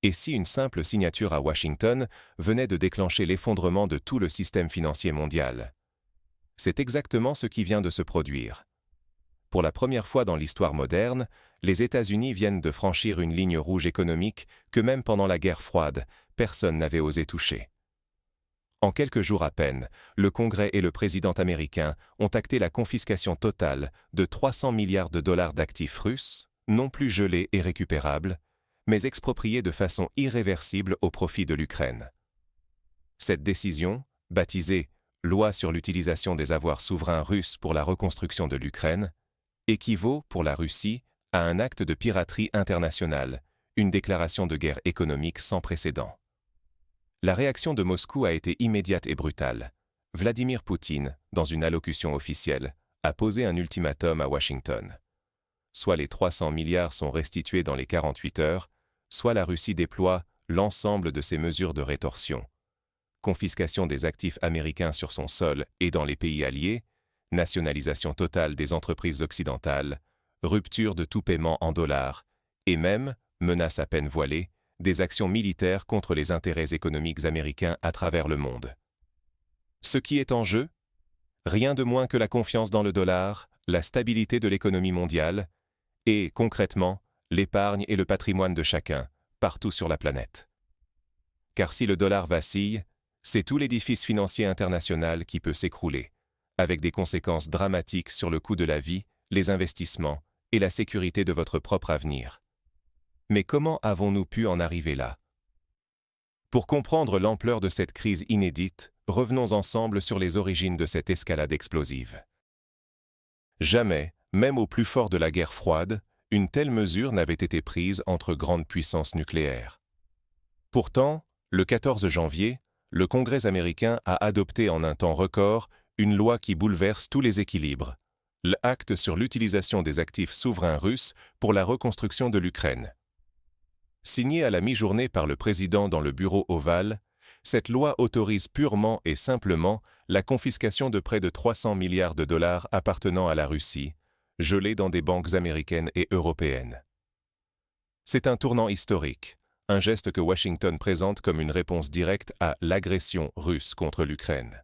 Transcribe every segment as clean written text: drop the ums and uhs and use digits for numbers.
Et si une simple signature à Washington venait de déclencher l'effondrement de tout le système financier mondial? C'est exactement ce qui vient de se produire. Pour la première fois dans l'histoire moderne, les États-Unis viennent de franchir une ligne rouge économique que même pendant la guerre froide, personne n'avait osé toucher. En quelques jours à peine, le Congrès et le président américain ont acté la confiscation totale de 300 milliards de dollars d'actifs russes, non plus gelés et récupérables, mais expropriés de façon irréversible au profit de l'Ukraine. Cette décision, baptisée « Loi sur l'utilisation des avoirs souverains russes pour la reconstruction de l'Ukraine », équivaut, pour la Russie, à un acte de piraterie internationale, une déclaration de guerre économique sans précédent. La réaction de Moscou a été immédiate et brutale. Vladimir Poutine, dans une allocution officielle, a posé un ultimatum à Washington. Soit les 300 milliards sont restitués dans les 48 heures, soit la Russie déploie l'ensemble de ses mesures de rétorsion. Confiscation des actifs américains sur son sol et dans les pays alliés, nationalisation totale des entreprises occidentales, rupture de tout paiement en dollars, et même, menace à peine voilée, des actions militaires contre les intérêts économiques américains à travers le monde. Ce qui est en jeu? Rien de moins que la confiance dans le dollar, la stabilité de l'économie mondiale et, concrètement, l'épargne et le patrimoine de chacun, partout sur la planète. Car si le dollar vacille, c'est tout l'édifice financier international qui peut s'écrouler, avec des conséquences dramatiques sur le coût de la vie, les investissements et la sécurité de votre propre avenir. Mais comment avons-nous pu en arriver là? Pour comprendre l'ampleur de cette crise inédite, revenons ensemble sur les origines de cette escalade explosive. Jamais, même au plus fort de la guerre froide, une telle mesure n'avait été prise entre grandes puissances nucléaires. Pourtant, le 14 janvier, le Congrès américain a adopté en un temps record une loi qui bouleverse tous les équilibres, l'acte sur l'utilisation des actifs souverains russes pour la reconstruction de l'Ukraine. Signée à la mi-journée par le président dans le bureau ovale, cette loi autorise purement et simplement la confiscation de près de 300 milliards de dollars appartenant à la Russie, gelés dans des banques américaines et européennes. C'est un tournant historique, un geste que Washington présente comme une réponse directe à l'agression russe contre l'Ukraine.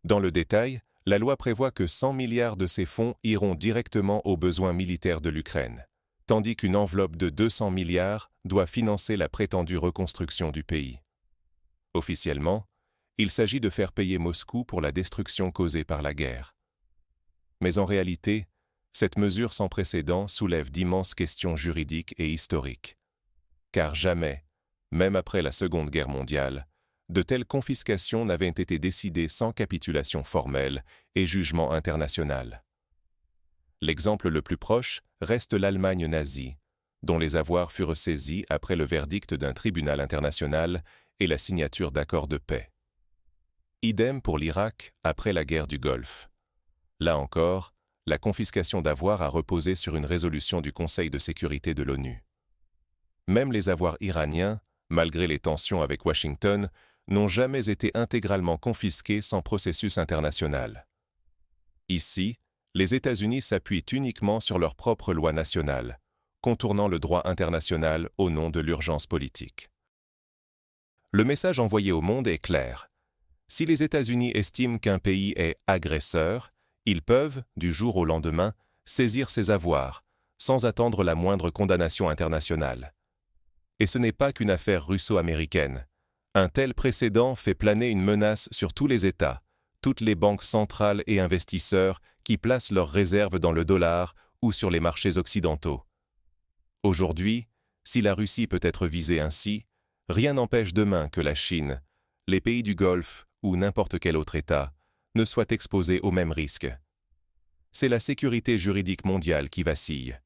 Dans le détail, la loi prévoit que 100 milliards de ces fonds iront directement aux besoins militaires de l'Ukraine, tandis qu'une enveloppe de 200 milliards doit financer la prétendue reconstruction du pays. Officiellement, il s'agit de faire payer Moscou pour la destruction causée par la guerre. Mais en réalité, cette mesure sans précédent soulève d'immenses questions juridiques et historiques. Car jamais, même après la Seconde Guerre mondiale, de telles confiscations n'avaient été décidées sans capitulation formelle et jugement international. L'exemple le plus proche reste l'Allemagne nazie, dont les avoirs furent saisis après le verdict d'un tribunal international et la signature d'accords de paix. Idem pour l'Irak après la guerre du Golfe. Là encore, la confiscation d'avoirs a reposé sur une résolution du Conseil de sécurité de l'ONU. Même les avoirs iraniens, malgré les tensions avec Washington, n'ont jamais été intégralement confisqués sans processus international. Ici, les États-Unis s'appuient uniquement sur leurs propres lois nationales, contournant le droit international au nom de l'urgence politique. Le message envoyé au monde est clair. Si les États-Unis estiment qu'un pays est agresseur, ils peuvent, du jour au lendemain, saisir ses avoirs, sans attendre la moindre condamnation internationale. Et ce n'est pas qu'une affaire russo-américaine. Un tel précédent fait planer une menace sur tous les États, toutes les banques centrales et investisseurs qui placent leurs réserves dans le dollar ou sur les marchés occidentaux. Aujourd'hui, si la Russie peut être visée ainsi, rien n'empêche demain que la Chine, les pays du Golfe ou n'importe quel autre État ne soient exposés au même risque. C'est la sécurité juridique mondiale qui vacille.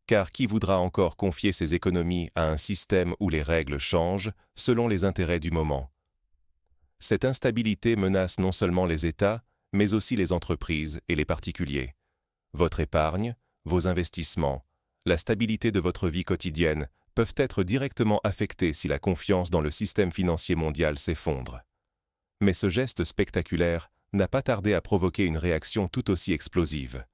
Car qui voudra encore confier ses économies à un système où les règles changent selon les intérêts du moment? Cette instabilité menace non seulement les États, mais aussi les entreprises et les particuliers. Votre épargne, vos investissements, la stabilité de votre vie quotidienne peuvent être directement affectés si la confiance dans le système financier mondial s'effondre. Mais ce geste spectaculaire n'a pas tardé à provoquer une réaction tout aussi explosive.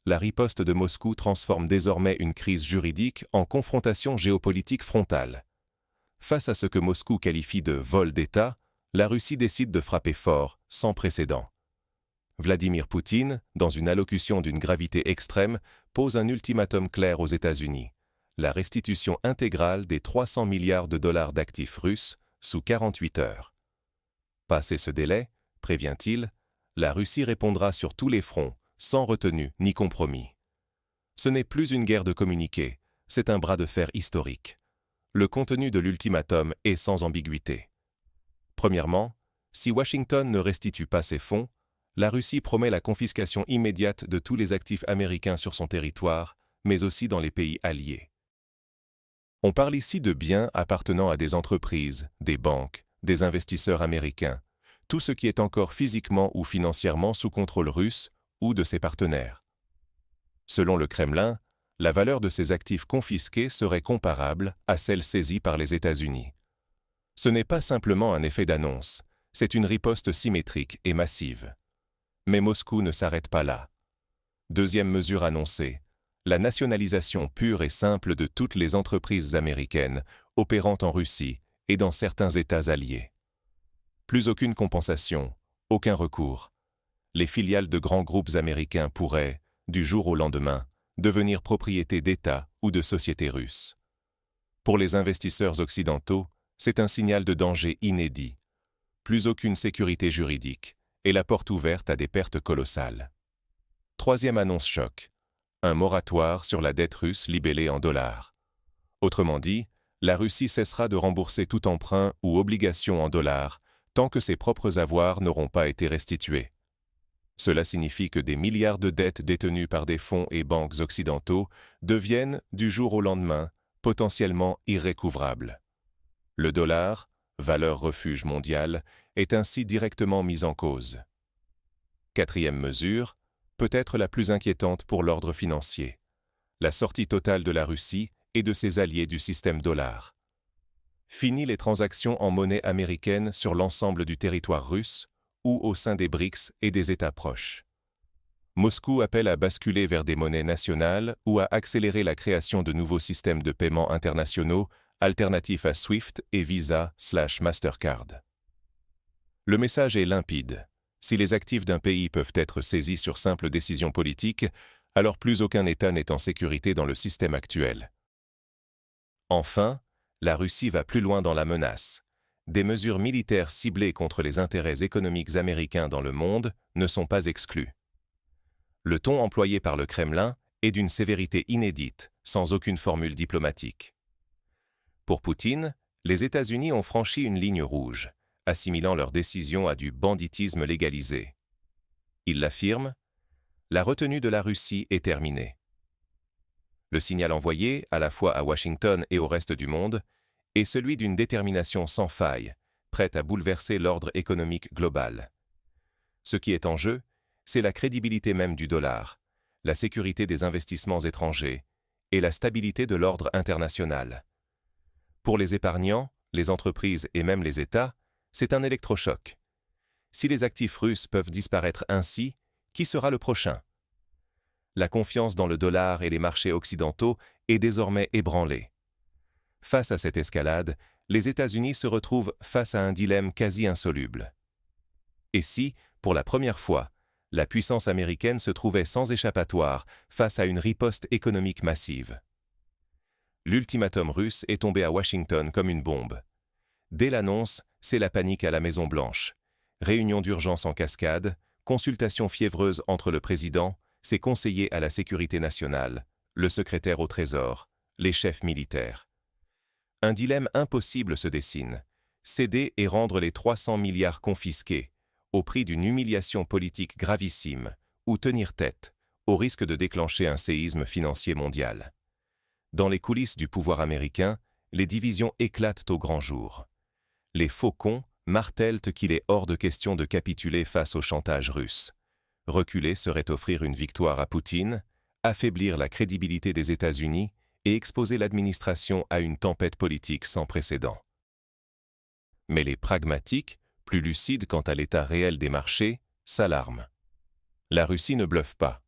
La riposte de Moscou transforme désormais une crise juridique en confrontation géopolitique frontale. face à ce que Moscou qualifie de vol d'État, la Russie décide de frapper fort, sans précédent. Vladimir Poutine, dans une allocution d'une gravité extrême, pose un ultimatum clair aux États-Unis: la restitution intégrale des 300 milliards de dollars d'actifs russes sous 48 heures. Passé ce délai, prévient-il, la Russie répondra sur tous les fronts, sans retenue ni compromis. Ce n'est plus une guerre de communiqué, c'est un bras de fer historique. Le contenu de l'ultimatum est sans ambiguïté. Premièrement, si Washington ne restitue pas ses fonds, la Russie promet la confiscation immédiate de tous les actifs américains sur son territoire, mais aussi dans les pays alliés. On parle ici de biens appartenant à des entreprises, des banques, des investisseurs américains, tout ce qui est encore physiquement ou financièrement sous contrôle russe ou de ses partenaires. Selon le Kremlin, la valeur de ces actifs confisqués serait comparable à celle saisie par les États-Unis. Ce n'est pas simplement un effet d'annonce, c'est une riposte symétrique et massive. Mais Moscou ne s'arrête pas là. Deuxième mesure annoncée, la nationalisation pure et simple de toutes les entreprises américaines opérant en Russie et dans certains États alliés. Plus aucune compensation, aucun recours. Les filiales de grands groupes américains pourraient, du jour au lendemain, devenir propriété d'États ou de sociétés russes. Pour les investisseurs occidentaux, c'est un signal de danger inédit. Plus aucune sécurité juridique et la porte ouverte à des pertes colossales. Troisième annonce choc. Un moratoire sur la dette russe libellée en dollars. Autrement dit, la Russie cessera de rembourser tout emprunt ou obligation en dollars tant que ses propres avoirs n'auront pas été restitués. Cela signifie que des milliards de dettes détenues par des fonds et banques occidentaux deviennent, du jour au lendemain, potentiellement irrécouvrables. Le dollar, valeur refuge mondiale, est ainsi directement mis en cause. Quatrième mesure, peut-être la plus inquiétante pour l'ordre financier: la sortie totale de la Russie et de ses alliés du système dollar. Fini les transactions en monnaie américaine sur l'ensemble du territoire russe ou au sein des BRICS et des États proches. Moscou appelle à basculer vers des monnaies nationales ou à accélérer la création de nouveaux systèmes de paiement internationaux alternatifs à SWIFT et Visa/Mastercard. Le message est limpide. Si les actifs d'un pays peuvent être saisis sur simple décision politique, alors plus aucun État n'est en sécurité dans le système actuel. Enfin, la Russie va plus loin dans la menace. Des mesures militaires ciblées contre les intérêts économiques américains dans le monde ne sont pas exclues. Le ton employé par le Kremlin est d'une sévérité inédite, sans aucune formule diplomatique. Pour Poutine, les États-Unis ont franchi une ligne rouge, assimilant leur décision à du banditisme légalisé. Il l'affirme, la retenue de la Russie est terminée. Le signal envoyé, à la fois à Washington et au reste du monde, est celui d'une détermination sans faille, prête à bouleverser l'ordre économique global. Ce qui est en jeu, c'est la crédibilité même du dollar, la sécurité des investissements étrangers et la stabilité de l'ordre international. Pour les épargnants, les entreprises et même les États, c'est un électrochoc. Si les actifs russes peuvent disparaître ainsi, qui sera le prochain? La confiance dans le dollar et les marchés occidentaux est désormais ébranlée. Face à cette escalade, les États-Unis se retrouvent face à un dilemme quasi insoluble. Et si, pour la première fois, la puissance américaine se trouvait sans échappatoire face à une riposte économique massive? L'ultimatum russe est tombé à Washington comme une bombe. Dès l'annonce, c'est la panique à la Maison-Blanche. Réunion d'urgence en cascade, consultation fiévreuse entre le président, ses conseillers à la sécurité nationale, le secrétaire au Trésor, les chefs militaires. Un dilemme impossible se dessine: céder et rendre les 300 milliards confisqués, au prix d'une humiliation politique gravissime, ou tenir tête, au risque de déclencher un séisme financier mondial. Dans les coulisses du pouvoir américain, les divisions éclatent au grand jour. Les faucons martèlent qu'il est hors de question de capituler face au chantage russe. Reculer serait offrir une victoire à Poutine, affaiblir la crédibilité des États-Unis et exposer l'administration à une tempête politique sans précédent. Mais les pragmatiques, plus lucides quant à l'état réel des marchés, s'alarment. La Russie ne bluffe pas.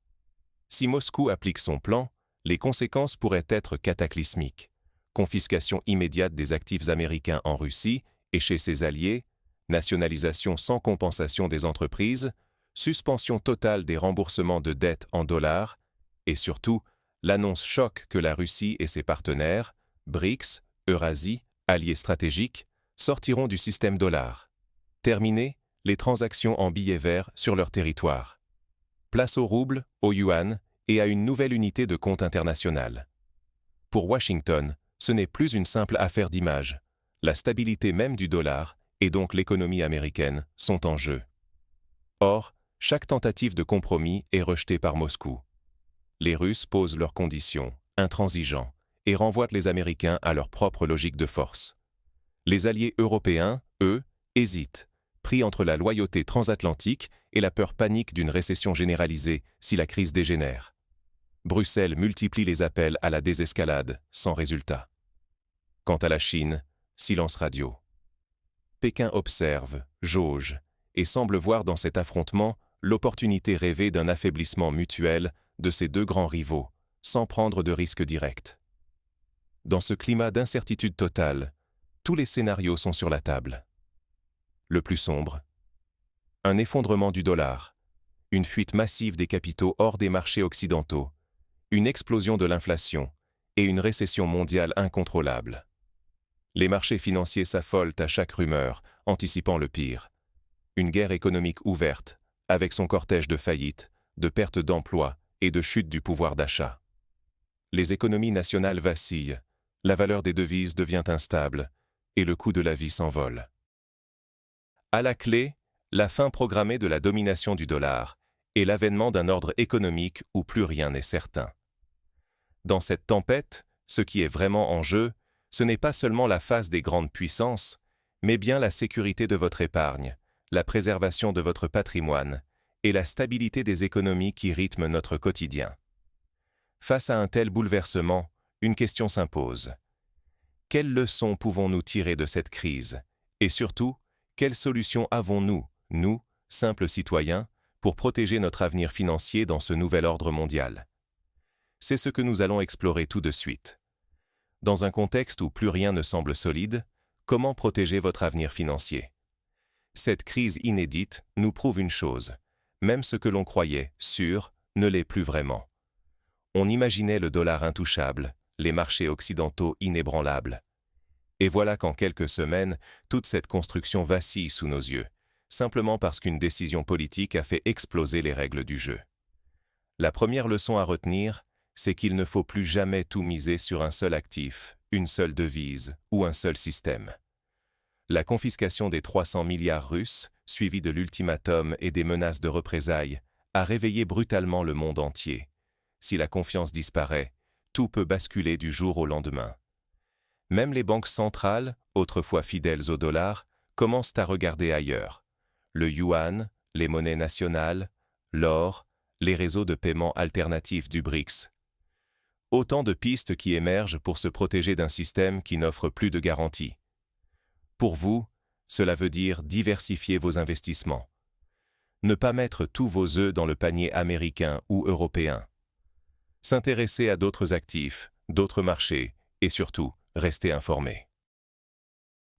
Si Moscou applique son plan, les conséquences pourraient être cataclysmiques. confiscation immédiate des actifs américains en Russie et chez ses alliés, nationalisation sans compensation des entreprises, suspension totale des remboursements de dettes en dollars, et surtout, l'annonce choc que la Russie et ses partenaires, BRICS, Eurasie, alliés stratégiques, sortiront du système dollar. Terminé, les transactions en billets verts sur leur territoire. Place au rouble, au yuan et à une nouvelle unité de compte internationale. Pour Washington, ce n'est plus une simple affaire d'image. La stabilité même du dollar, et donc l'économie américaine, sont en jeu. Or, chaque tentative de compromis est rejetée par Moscou. Les Russes posent leurs conditions, intransigeants, et renvoient les Américains à leur propre logique de force. Les alliés européens, eux, hésitent, pris entre la loyauté transatlantique et la peur panique d'une récession généralisée si la crise dégénère. Bruxelles multiplie les appels à la désescalade, sans résultat. Quant à la Chine, silence radio. Pékin observe, jauge, et semble voir dans cet affrontement l'opportunité rêvée d'un affaiblissement mutuel de ces deux grands rivaux, sans prendre de risques directs. Dans ce climat d'incertitude totale, tous les scénarios sont sur la table. Le plus sombre, un effondrement du dollar, une fuite massive des capitaux hors des marchés occidentaux, une explosion de l'inflation et une récession mondiale incontrôlable. Les marchés financiers s'affolent à chaque rumeur, anticipant le pire. Une guerre économique ouverte, avec son cortège de faillites, de pertes d'emplois et de chute du pouvoir d'achat. Les économies nationales vacillent, la valeur des devises devient instable et le coût de la vie s'envole. À la clé, la fin programmée de la domination du dollar et l'avènement d'un ordre économique où plus rien n'est certain. Dans cette tempête, ce qui est vraiment en jeu, ce n'est pas seulement la face des grandes puissances, mais bien la sécurité de votre épargne, la préservation de votre patrimoine et la stabilité des économies qui rythment notre quotidien. Face à un tel bouleversement, une question s'impose. Quelles leçons pouvons-nous tirer de cette crise? Et surtout, quelles solutions avons-nous, nous, simples citoyens, pour protéger notre avenir financier dans ce nouvel ordre mondial? C'est ce que nous allons explorer tout de suite. Dans un contexte où plus rien ne semble solide, comment protéger votre avenir financier? Cette crise inédite nous prouve une chose, même ce que l'on croyait sûr ne l'est plus vraiment. On imaginait le dollar intouchable, les marchés occidentaux inébranlables. Et voilà qu'en quelques semaines, toute cette construction vacille sous nos yeux, simplement parce qu'une décision politique a fait exploser les règles du jeu. La première leçon à retenir, c'est qu'il ne faut plus jamais tout miser sur un seul actif, une seule devise ou un seul système. La confiscation des 300 milliards russes, suivie de l'ultimatum et des menaces de représailles, a réveillé brutalement le monde entier. Si la confiance disparaît, tout peut basculer du jour au lendemain. Même les banques centrales, autrefois fidèles au dollar, commencent à regarder ailleurs. Le yuan, les monnaies nationales, l'or, les réseaux de paiement alternatifs du BRICS. Autant de pistes qui émergent pour se protéger d'un système qui n'offre plus de garantie. Pour vous, cela veut dire diversifier vos investissements. Ne pas mettre tous vos œufs dans le panier américain ou européen. S'intéresser à d'autres actifs, d'autres marchés, et surtout, rester informé.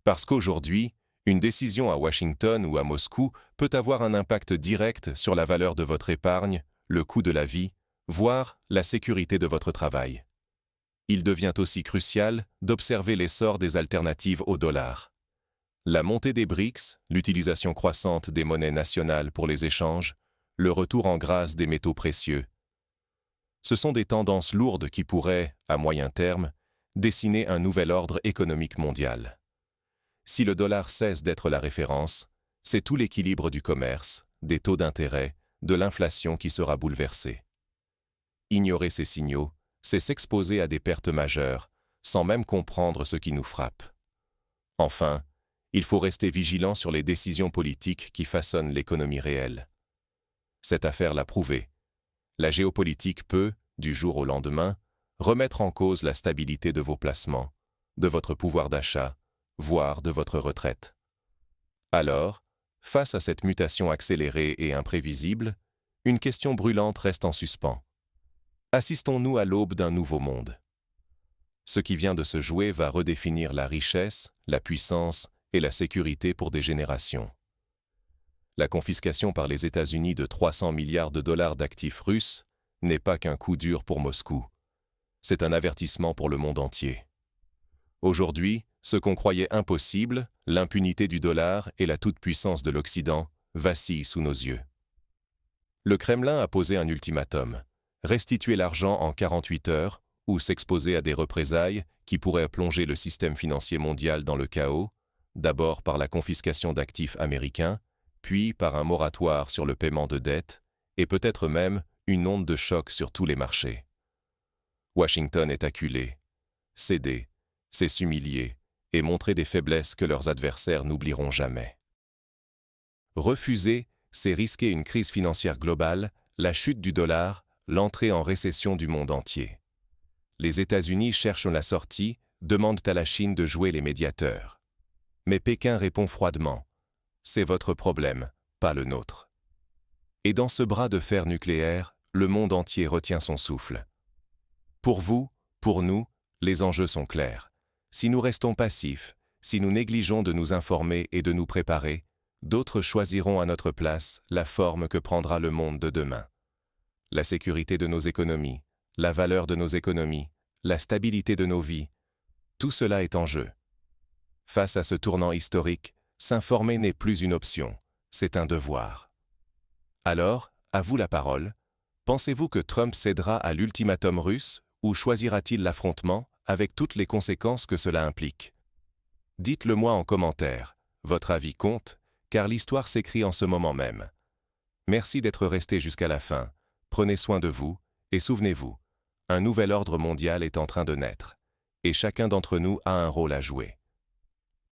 Parce qu'aujourd'hui, une décision à Washington ou à Moscou peut avoir un impact direct sur la valeur de votre épargne, le coût de la vie, voire la sécurité de votre travail. Il devient aussi crucial d'observer l'essor des alternatives au dollar. La montée des BRICS, l'utilisation croissante des monnaies nationales pour les échanges, le retour en grâce des métaux précieux. Ce sont des tendances lourdes qui pourraient, à moyen terme, dessiner un nouvel ordre économique mondial. Si le dollar cesse d'être la référence, c'est tout l'équilibre du commerce, des taux d'intérêt, de l'inflation qui sera bouleversé. Ignorer ces signaux, c'est s'exposer à des pertes majeures, sans même comprendre ce qui nous frappe. Enfin, il faut rester vigilant sur les décisions politiques qui façonnent l'économie réelle. Cette affaire l'a prouvé. La géopolitique peut, du jour au lendemain, remettre en cause la stabilité de vos placements, de votre pouvoir d'achat, voire de votre retraite. Alors, face à cette mutation accélérée et imprévisible, une question brûlante reste en suspens. Assistons-nous à l'aube d'un nouveau monde? Ce qui vient de se jouer va redéfinir la richesse, la puissance et la sécurité pour des générations. La confiscation par les États-Unis de 300 milliards de dollars d'actifs russes n'est pas qu'un coup dur pour Moscou. C'est un avertissement pour le monde entier. Aujourd'hui, ce qu'on croyait impossible, l'impunité du dollar et la toute-puissance de l'Occident, vacillent sous nos yeux. Le Kremlin a posé un ultimatum: restituer l'argent en 48 heures ou s'exposer à des représailles qui pourraient plonger le système financier mondial dans le chaos, d'abord par la confiscation d'actifs américains, puis par un moratoire sur le paiement de dettes, et peut-être même une onde de choc sur tous les marchés. Washington est acculé. Céder, c'est s'humilier et montrer des faiblesses que leurs adversaires n'oublieront jamais. Refuser, c'est risquer une crise financière globale, la chute du dollar, l'entrée en récession du monde entier. Les États-Unis cherchent la sortie, demandent à la Chine de jouer les médiateurs. Mais Pékin répond froidement: c'est votre problème, pas le nôtre. Et dans ce bras de fer nucléaire, le monde entier retient son souffle. Pour vous, pour nous, les enjeux sont clairs. Si nous restons passifs, si nous négligeons de nous informer et de nous préparer, d'autres choisiront à notre place la forme que prendra le monde de demain. La sécurité de nos économies, la valeur de nos économies, la stabilité de nos vies, tout cela est en jeu. Face à ce tournant historique, s'informer n'est plus une option, c'est un devoir. Alors, à vous la parole. Pensez-vous que Trump cédera à l'ultimatum russe ou choisira-t-il l'affrontement avec toutes les conséquences que cela implique? Dites-le-moi en commentaire. Votre avis compte, car l'histoire s'écrit en ce moment même. Merci d'être resté jusqu'à la fin. Prenez soin de vous, et souvenez-vous, un nouvel ordre mondial est en train de naître, et chacun d'entre nous a un rôle à jouer.